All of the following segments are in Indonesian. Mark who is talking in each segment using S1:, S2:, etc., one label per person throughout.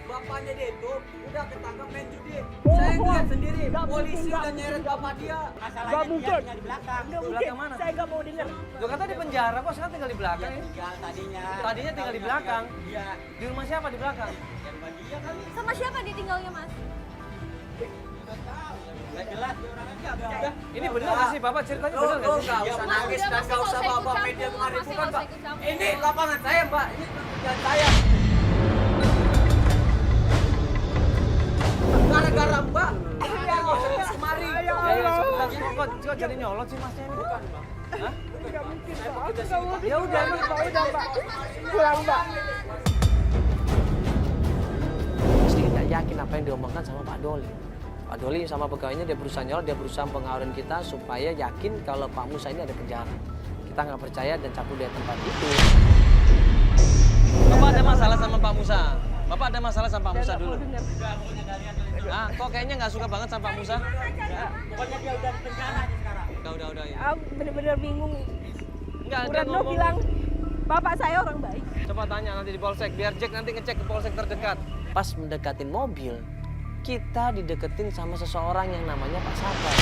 S1: bapaknya dia itu udah ketangkap main judi. Saya lihat sendiri, polisi udah nyeret bapak dia.
S2: Gak mungkin.
S1: Di belakang.
S2: Nggak
S1: Di
S2: mungkin.
S1: belakang mana?
S2: Saya nggak mau dengar.
S1: Lo kata di penjara, kok sekarang tinggal di belakang ya?
S3: Tinggal tadinya.
S1: Tadinya tinggal di belakang.
S3: Iya.
S1: Di rumah siapa di belakang?
S3: Ya rumah dia kali.
S4: Sama siapa dia tinggalnya, Mas?
S3: Gak jelas dia orangnya udah.
S1: Ini bener nggak sih, Bapak ceritanya bener nggak sih? Nggak usah
S4: Mas,
S1: nangis
S4: udah,
S1: dan
S4: Mas,
S1: nggak usah
S4: nggak usah
S1: bawa
S4: ikut
S1: media
S4: campur,
S1: mengaribukan,
S4: Mas, nggak
S1: Pak.
S4: usah ikut campur.
S1: Ini lapangan saya, Mbak. Ini pekerjaan saya. Gara-gara Mbak, ini yang ngomongnya kemari.
S2: Ya
S1: Ya, kok jadi nyolot sih Masnya ini? Bukan, Bang. Hah?
S2: Nggak mungkin, Pak. Aku nggak mau
S1: Ya udah,
S2: Pak. Udah, Pak. Pulang, Pak.
S5: Mesti nggak yakin apa yang diomongkan sama Pak Doli. Pak Doli sama pegawainya dia berusaha nyolot, dia berusaha pengaruhin kita supaya yakin kalau Pak Musa ini ada penjara. Kita nggak percaya dan cabut dari tempat itu.
S1: Bapak ada masalah sama Pak Musa? Bapak ada masalah sama Pak Musa
S2: Nggak
S1: dulu?
S2: mau dengar.
S1: Ah, kok kayaknya nggak suka banget sama Pak Musa?
S3: Pokoknya dia udah di penjara aja sekarang.
S1: Udah ya.
S2: Aku bener-bener bingung.
S1: Enggak
S2: Bu
S1: ada
S2: Retno
S1: ngomong.
S2: bilang, bapak saya orang baik.
S1: Coba tanya nanti di polsek, biar Jack nanti ngecek ke polsek terdekat.
S5: Pas mendekatin mobil, kita dideketin sama seseorang yang namanya Pak Sabar.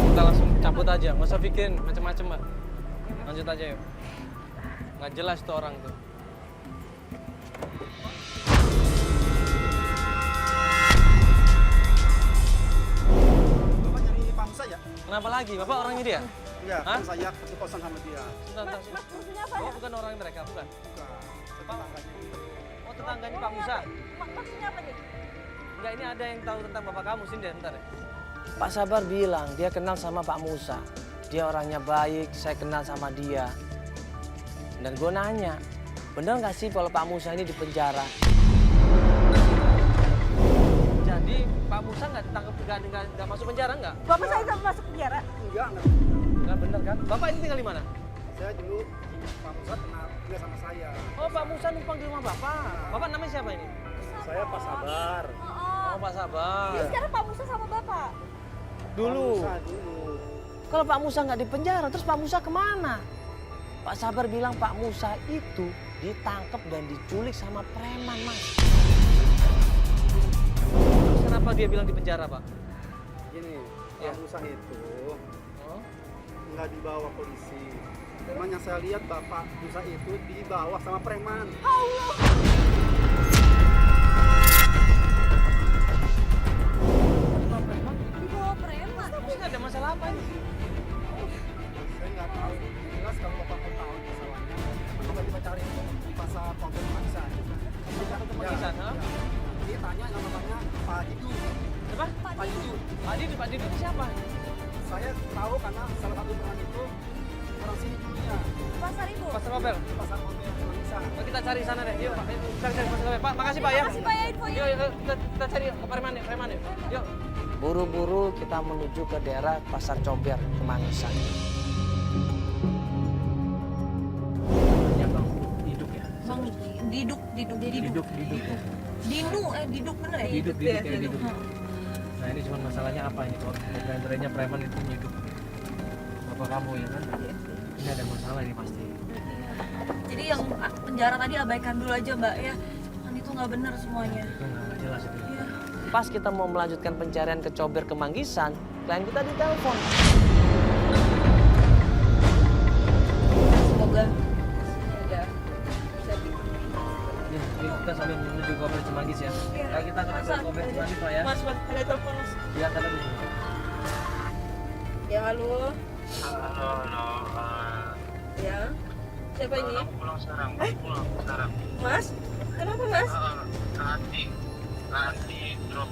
S1: Kita langsung cabut aja, nggak usah pikirin macam-macam, Mbak. Lanjut aja yuk. Nggak jelas tuh orang tuh.
S6: Bapak nyari Pak Musa ya?
S1: Kenapa lagi? Bapak orangnya dia?
S6: Iya,
S1: Hah?
S6: kan saya satu kosan sama dia.
S1: Sebentar,
S2: Mas,
S1: sebentar.
S2: maksudnya apa
S1: Oh,
S2: ya?
S1: bukan orang mereka, bukan?
S6: Bukan, tetangganya.
S1: Oh, tetangganya Pak Musa.
S2: Maksudnya apa nih?
S1: Enggak, ini ada yang tahu tentang bapak kamu, sini deh, bentar ya.
S5: Pak Sabar bilang dia kenal sama Pak Musa. Dia orangnya baik, saya kenal sama dia. Dan gue nanya, bener nggak sih kalau Pak Musa ini di penjara?
S1: Jadi Pak Musa nggak ditangkap, nggak masuk penjara nggak?
S2: Bapak saya nggak masuk penjara.
S6: Enggak.
S1: Nggak bener kan? Bapak ini tinggal di mana?
S6: Saya dulu Pak Musa kenal dia sama saya.
S1: Oh, Pak Musa numpang di rumah Bapak. Bapak namanya siapa ini?
S6: Saya Pak Sabar.
S1: Oh, Pak Sabar.
S2: Jadi sekarang Pak Musa sama bapak.
S1: Dulu.
S6: Pak Musa dulu.
S5: Kalau Pak Musa nggak di penjara, terus Pak Musa kemana? Pak Sabar bilang Pak Musa itu ditangkap dan diculik sama preman, Mas.
S1: Terus kenapa dia bilang di penjara, Pak?
S6: Gini,
S1: Ya.
S6: Pak Musa itu
S1: Oh.
S6: nggak dibawa polisi. Cuman yang saya lihat Bapak Musa itu dibawa sama preman.
S4: Di bawah preman.
S1: Maksudnya ada masalah apa ini?
S6: Saya nggak tahu. Jelas kalau Bapak mau tahu masalahnya, coba kita cari di pasar Komplek Kemanggisan.
S1: Pasar Kemanggisan, ha?
S6: Dia tanya yang namanya Pak Didu.
S1: Apa?
S6: Pak Didu.
S1: Pak Didu itu siapa?
S6: Saya tahu karena salah satu preman itu orang sini dulunya.
S4: Pasar Ibu.
S1: Pasar Mobel.
S6: Di pasar Komplek Kemanggisan.
S1: Oh, kita cari sana deh. Yuk, Pak. Kita cari Pasar Mobel. Pak, makasih Pak ya.
S4: Makasih Pak ya infonya.
S1: Yuk, kita cari preman yuk. Yuk.
S5: Buru-buru kita menuju ke daerah Pasar Cober, Kemangisan.
S1: Ya, Bang. Hidup ya.
S4: Bang, diduk.
S1: Diduk.
S4: Diduk bener ya?
S1: Diduk. Nah, ini cuma masalahnya apa ini? Kalau brand-brandnya preman itu nyiduk. Bapak kamu ya kan? Ini ada masalah ini pasti.
S4: Jadi yang penjara tadi abaikan dulu aja Mbak ya. Kan itu nggak bener semuanya.
S1: Itu nggak jelas itu.
S4: Iya.
S5: Pas kita mau melanjutkan pencarian ke Cober Kemanggisan, klien kita ditelepon.
S4: Semoga ya bisa
S1: Ini kita sambil menuju Koper Cimanggis ya.
S4: Iya.
S1: Nah, kita ke Koper Cimanggis Pak ya.
S4: Mas, ada telepon Mas.
S1: Iya, kita dulu.
S4: Ya halo.
S7: Halo,
S4: Ya. Siapa ini?
S7: pulang sekarang.
S4: Mas? Kenapa Mas?
S7: Nanti drop.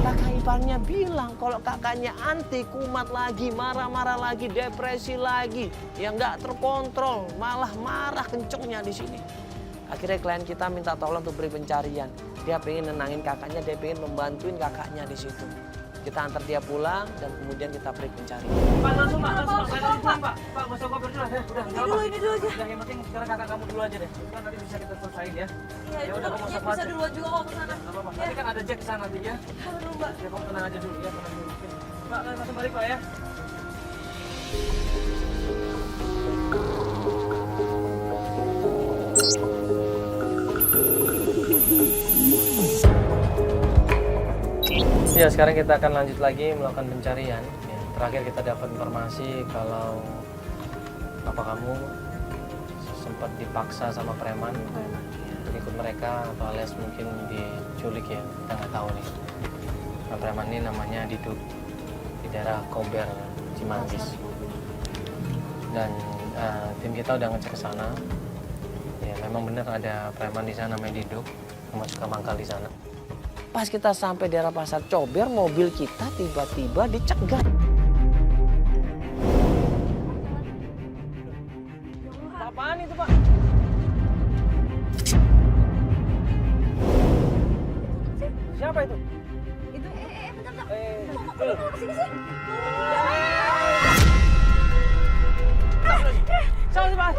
S5: Kakak iparnya bilang kalau kakaknya anti, kumat lagi, marah-marah lagi, depresi lagi, yang nggak terkontrol, malah marah kencengnya di sini. Akhirnya klien kita minta tolong untuk beri pencarian. Dia pengen nenangin kakaknya, dia pengen membantuin kakaknya di situ. Kita antar dia pulang dan kemudian kita beri pencarian.
S1: Pak, langsung Pak. Saya tadi pulang Pak. Pak, nggak usah Koper dulu ya. Udah, nggak apa-apa.
S4: Ini dulu aja.
S1: Udah, yang penting sekarang kakak kamu dulu aja deh. Kan nanti bisa kita selesaiin ya.
S4: Iya,
S1: Ya udah, kamu usah
S4: bisa
S1: khawatir.
S4: duluan juga kok ke sana.
S1: Nggak apa-apa. Nanti kan ada Jack ke sana nanti ya.
S4: Halo Mbak.
S1: Ya, kamu tenang aja dulu ya. Tenang dulu. Pak, langsung balik Pak ya. Ya, sekarang kita akan lanjut lagi melakukan pencarian. Ya, terakhir kita dapat informasi kalau papa kamu sempat dipaksa sama preman untuk ikut mereka atau alias mungkin diculik ya, kita nggak tahu nih. Nah, preman ini namanya Diduk di daerah Kober, Cimanggis. Dan tim kita udah ngecek ke sana. Ya, memang benar ada preman di sana namanya Diduk, yang suka mangkal di sana.
S5: Pas kita sampai daerah Pasar Cober, mobil kita tiba-tiba dicegat.
S1: Apaan itu, Pak? Siapa itu?
S2: Itu bentar.
S1: Dulu.
S2: Kok kesini sih?
S1: Siapa sih, Pak?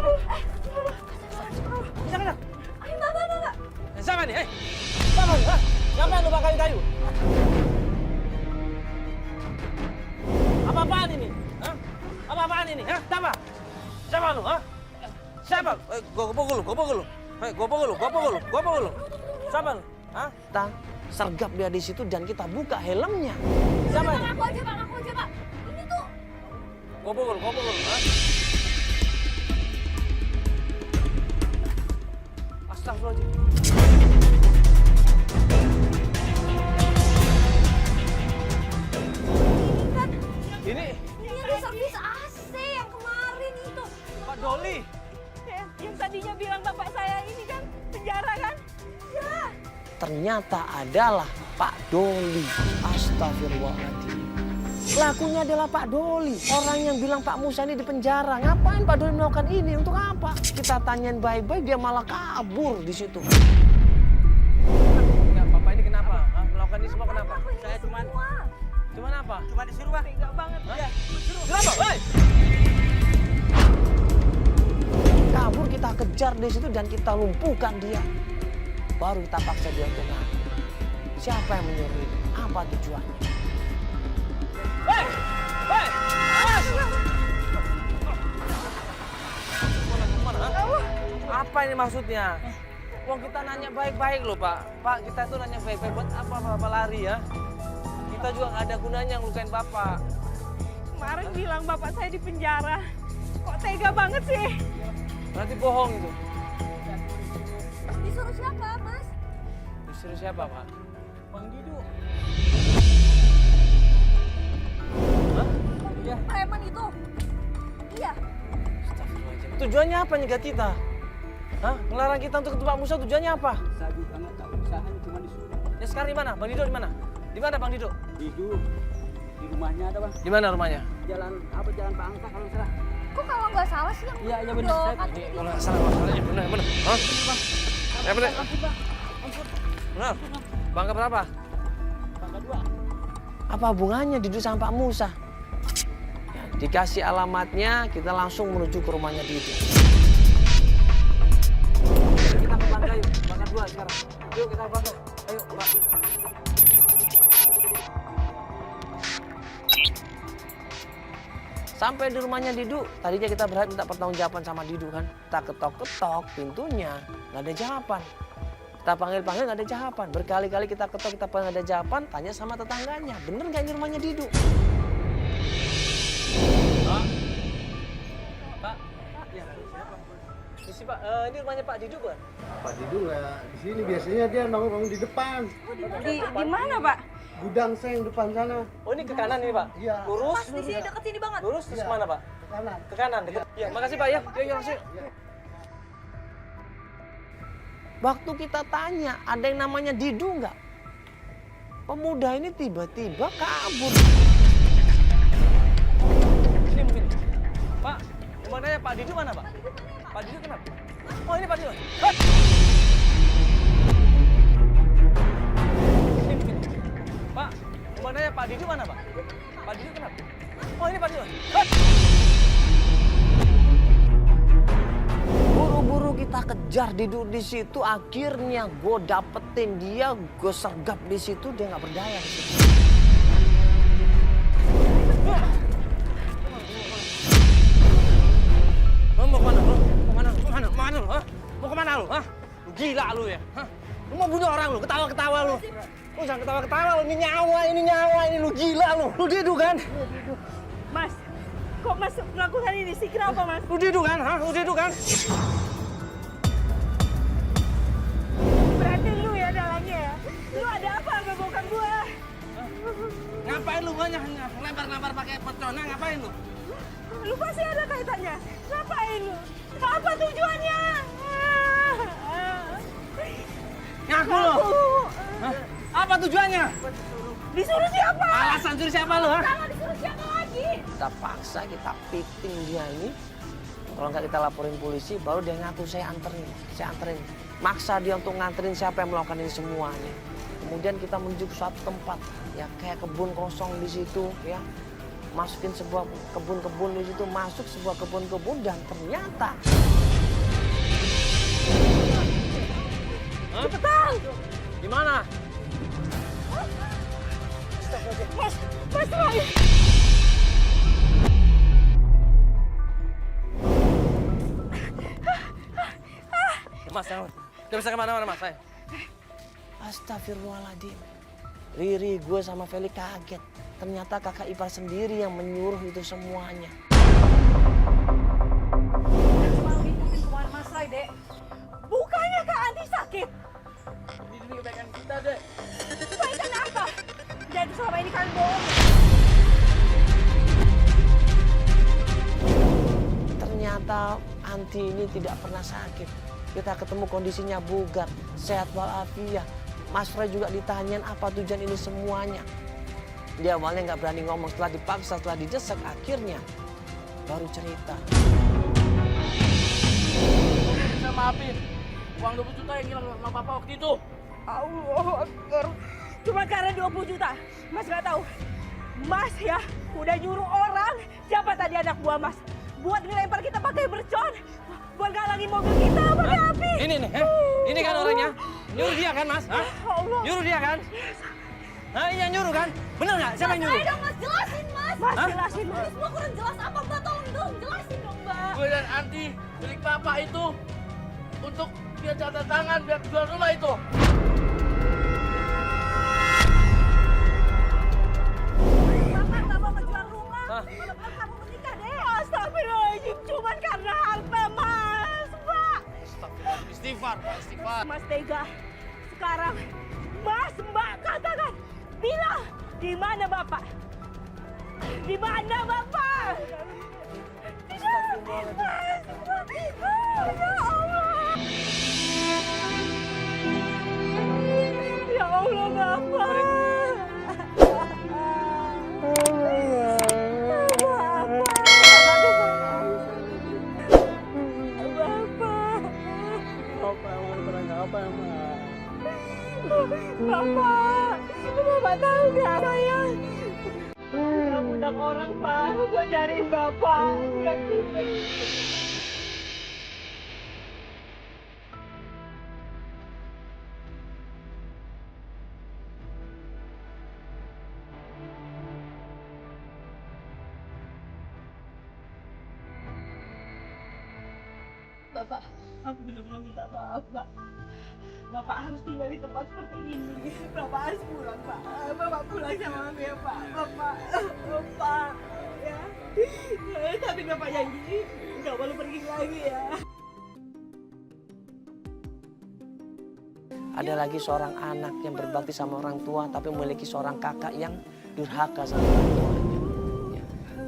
S1: Jangan,
S2: Ayo, Bapak.
S1: siapa nih? Siapa nih? Hah? Siapa yang lupa kayu-kayu? Apa-apaan ini? Hah? Apa-apaan ini? Hah? Siapa lu? Hah? Siapa? Gua pukul lu. Gua pukul lu. Siapa lu? Hah?
S5: Kita sergap dia di situ dan kita buka helmnya.
S1: Siapa ini?
S2: Ngaku aja, Pak. Ini tuh.
S1: Gua pukul. Hah? Astagfirullahaladzim. Ini
S2: Ini reservis AC yang kemarin itu.
S1: Pak Doli.
S2: Yang tadinya bilang bapak saya ini kan penjara kan? Ya.
S5: Ternyata adalah Pak Doli. Astagfirullahaladzim. Pelakunya adalah Pak Doli. Orang yang bilang Pak Musa ini di penjara. Ngapain Pak Doli melakukan ini? Untuk apa? Kita tanyain baik-baik, dia malah kabur di situ.
S1: Enggak, Papa ini kenapa? Hah? Melakukan ini semua kenapa?
S3: Saya cuman
S1: Apa?
S3: cuma disuruh, Pak.
S2: Tega banget.
S3: Iya.
S1: Kenapa? Hei!
S5: Kabur, kita kejar di situ dan kita lumpuhkan dia. Baru kita paksa dia untuk ngaku. Siapa yang menyuruh itu? Apa tujuannya?
S1: Hei! Awas! Mana? Apa ini maksudnya? Wong kita nanya baik-baik loh, Pak. Pak, kita tuh nanya baik-baik buat apa Bapak lari ya? Kita juga nggak ada gunanya ngelukain Bapak.
S2: Kemarin bilang bapak saya di penjara. Kok tega banget sih?
S1: Berarti bohong itu.
S2: Disuruh siapa, Mas?
S1: Disuruh siapa, Pak?
S3: Bang Didu.
S1: Hah?
S2: Ya. Preman itu. Iya.
S1: Astagfirullahaladzim. Tujuannya apa nyegat kita? Hah? Ngelarang kita untuk ketemu Pak Musa tujuannya apa?
S3: Saya juga nggak tahu, saya cuma disuruh.
S1: Ya sekarang di mana? Bang Dido di mana? Di mana Bang Dido?
S3: Didu di rumahnya ada, Bang.
S1: Di mana rumahnya?
S3: Jalan Pak Angka kalau nggak salah.
S2: Kok kalau nggak salah sih yang
S3: Iya, benar.
S1: Kalau nggak salah masalahnya benar. Hah? Ya benar. Benar. Bangka berapa?
S3: Bangka 2.
S5: Apa hubungannya Didu sama Pak Musa? Ya, dikasih alamatnya, kita langsung menuju ke rumahnya Didu.
S1: Kita ke Bangka yuk. Bangka 2 sekarang. Yuk kita ke Bangka. Ayo, Pak.
S5: Sampai di rumahnya Didu, tadinya kita berharap minta pertanggungjawaban sama Didu kan. Kita ketok-ketok pintunya, nggak ada jawaban. Kita panggil-panggil nggak ada jawaban. Berkali-kali kita ketok, kita panggil nggak ada jawaban. Tanya sama tetangganya, bener nggak ini rumahnya Didu?
S1: Pak. Ya. Misi Pak, ini rumahnya Pak Didu kan?
S6: Pak Didu nggak di sini, biasanya dia nongkrong di depan.
S2: di mana, Pak?
S6: Gudang seng depan sana.
S1: Oh ini ke kanan ini Pak?
S6: Iya.
S1: Lurus?
S2: Pas di sini deket sini banget.
S1: Lurus terus
S6: Iya.
S1: kemana Pak?
S6: Ke kanan.
S1: Ke kanan, dekat. Ya, makasih Pak ya. Yuk, langsung.
S5: Waktu kita tanya, ada yang namanya Didu nggak? Pemuda ini tiba-tiba kabur.
S1: Sini mungkin. Pak, rumahnya Pak Didu mana Pak? Pak Didu kenapa? Oh ini Pak Didu. Hei! Sini mungkin. Pak, rumahnya Pak Didu mana Pak? Pak Didu kenapa? Oh ini Pak Didu. Hei!
S5: Buru-buru kita kejar Didu di situ, akhirnya gue dapetin dia, gue sergap di situ, dia nggak berdaya di situ.
S1: Mau kemana lu? Mau kemana lu? Hah? Lu gila lu ya? Hah? Lu mau bunuh orang lu, ketawa-ketawa lu.
S5: Lu jangan ketawa-ketawa, lu ini nyawa, ini lu gila lu. Lu didu kan?
S2: Mas, kok Mas melakukan ini sih? Kenapa Mas?
S5: Lu didu kan? Hah? Lu didu kan?
S2: Berarti lu ya dalangnya ya? Lu ada apa sama bokap gua?
S5: Ngapain lu banyak lempar-lempar pakai pecona, ngapain lu?
S2: Lu pasti ada kaitannya. Ngapain lu? Apa tujuannya?
S5: Ngaku lu. Hah? Apa tujuannya?
S2: Disuruh siapa?
S5: Alasan curi siapa lu, ha?
S2: Sama disuruh siapa lagi?
S5: Kita paksa, kita piting dia ini. Kalau nggak kita laporin polisi, baru dia ngaku saya anterin. Maksa dia untuk nganterin siapa yang melakukan ini semuanya. Kemudian kita menuju ke suatu tempat, ya kayak kebun kosong di situ, ya. Masukin sebuah kebun-kebun di situ, masuk sebuah kebun-kebun dan ternyata.
S2: Cepetan!
S5: Di mana?
S2: Mas, Rai!
S5: Mas, udah bisa kemana-mana mas, saya. Astagfirullahaladzim. Riri, gue sama Feli kaget. Ternyata kakak ipar sendiri yang menyuruh itu semuanya.
S2: Mau ngikutin kemana Mas Rai, Dek? Bukannya Kak Andi sakit?
S3: Ini demi kebaikan kita, Dek.
S2: Kebaikan apa? Jadi selama ini kalian bohong.
S5: Ternyata Anti ini tidak pernah sakit. Kita ketemu kondisinya bugar, sehat walafiat. Mas Fred juga ditanyain apa tujuan ini semuanya. Dia awalnya nggak berani ngomong, setelah dipaksa, setelah didesak, akhirnya baru cerita.
S3: Bisa maafin. Uang 20 juta yang hilang sama papa waktu itu.
S2: Allah Akbar. Cuma karena 20 juta. Mas nggak tahu. Mas ya udah nyuruh orang, siapa tadi anak buah Mas, buat ngelempar kita pakai mercon, buat ngalangin mobil kita pakai api.
S5: Ini nih, ini kan orangnya. Nyuruh dia kan mas? Hah?
S2: Allah.
S5: Nyuruh dia kan? Hah, iya nyuruh kan? Bener nggak? Siapa yang nyuruh?
S4: Ayo dong Mas, jelasin Mas.
S2: Mas
S5: Hah?
S2: jelasin Mas.
S4: Ini semua kurang jelas apa Mbak? Tolong dong, jelasin dong Mbak.
S3: Gue dan Anti milik papa itu untuk biar tanda tangan biar jual rumah itu.
S2: Bapak nggak mau menjual rumah.
S5: Hah?
S2: Kalau belum kamu menikah deh. Astagfirullahaladzim, cuman karena harta Mas, Mbak.
S3: Istighfar, istighfar.
S2: Mas tega. Sekarang Mas, Mbak katakan, bilang di mana Bapak? Di mana Bapak? Tidak, Mas. Ya Allah. Ya Allah, Bapak. Bapak tahu nggak saya? Saya budak orang Pak, buat cariin Bapak. Bapak, aku benar-benar minta maaf, Pak. Bapak harus tinggal di tempat seperti ini. Bapak harus pulang, Pak. Bapak pulang sama Mami ya, Pak. Bapak, ya. Tapi Bapak janji nggak boleh pergi lagi ya.
S5: Ada lagi seorang anak yang berbakti sama orang tua tapi memiliki seorang kakak yang durhaka sama orang tuanya. Ya.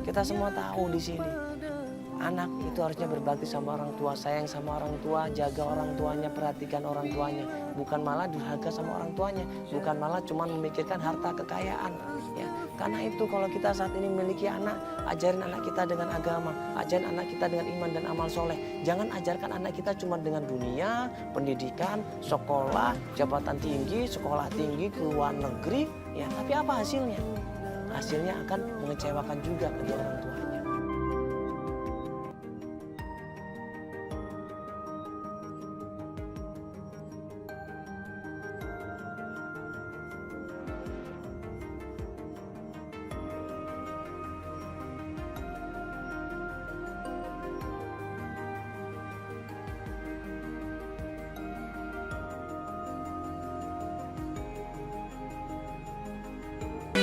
S5: Kita semua tahu di sini. Anak itu harusnya berbakti sama orang tua, sayang sama orang tua, jaga orang tuanya, perhatikan orang tuanya. Bukan malah durhaka sama orang tuanya, bukan malah cuma memikirkan harta kekayaan. Ya, karena itu kalau kita saat ini memiliki anak, ajarin anak kita dengan agama, ajarin anak kita dengan iman dan amal soleh. Jangan ajarkan anak kita cuma dengan dunia, pendidikan, sekolah, jabatan tinggi, sekolah tinggi, ke luar negeri. Ya, tapi apa hasilnya? Hasilnya akan mengecewakan juga kedua orang tuanya.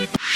S1: Bye.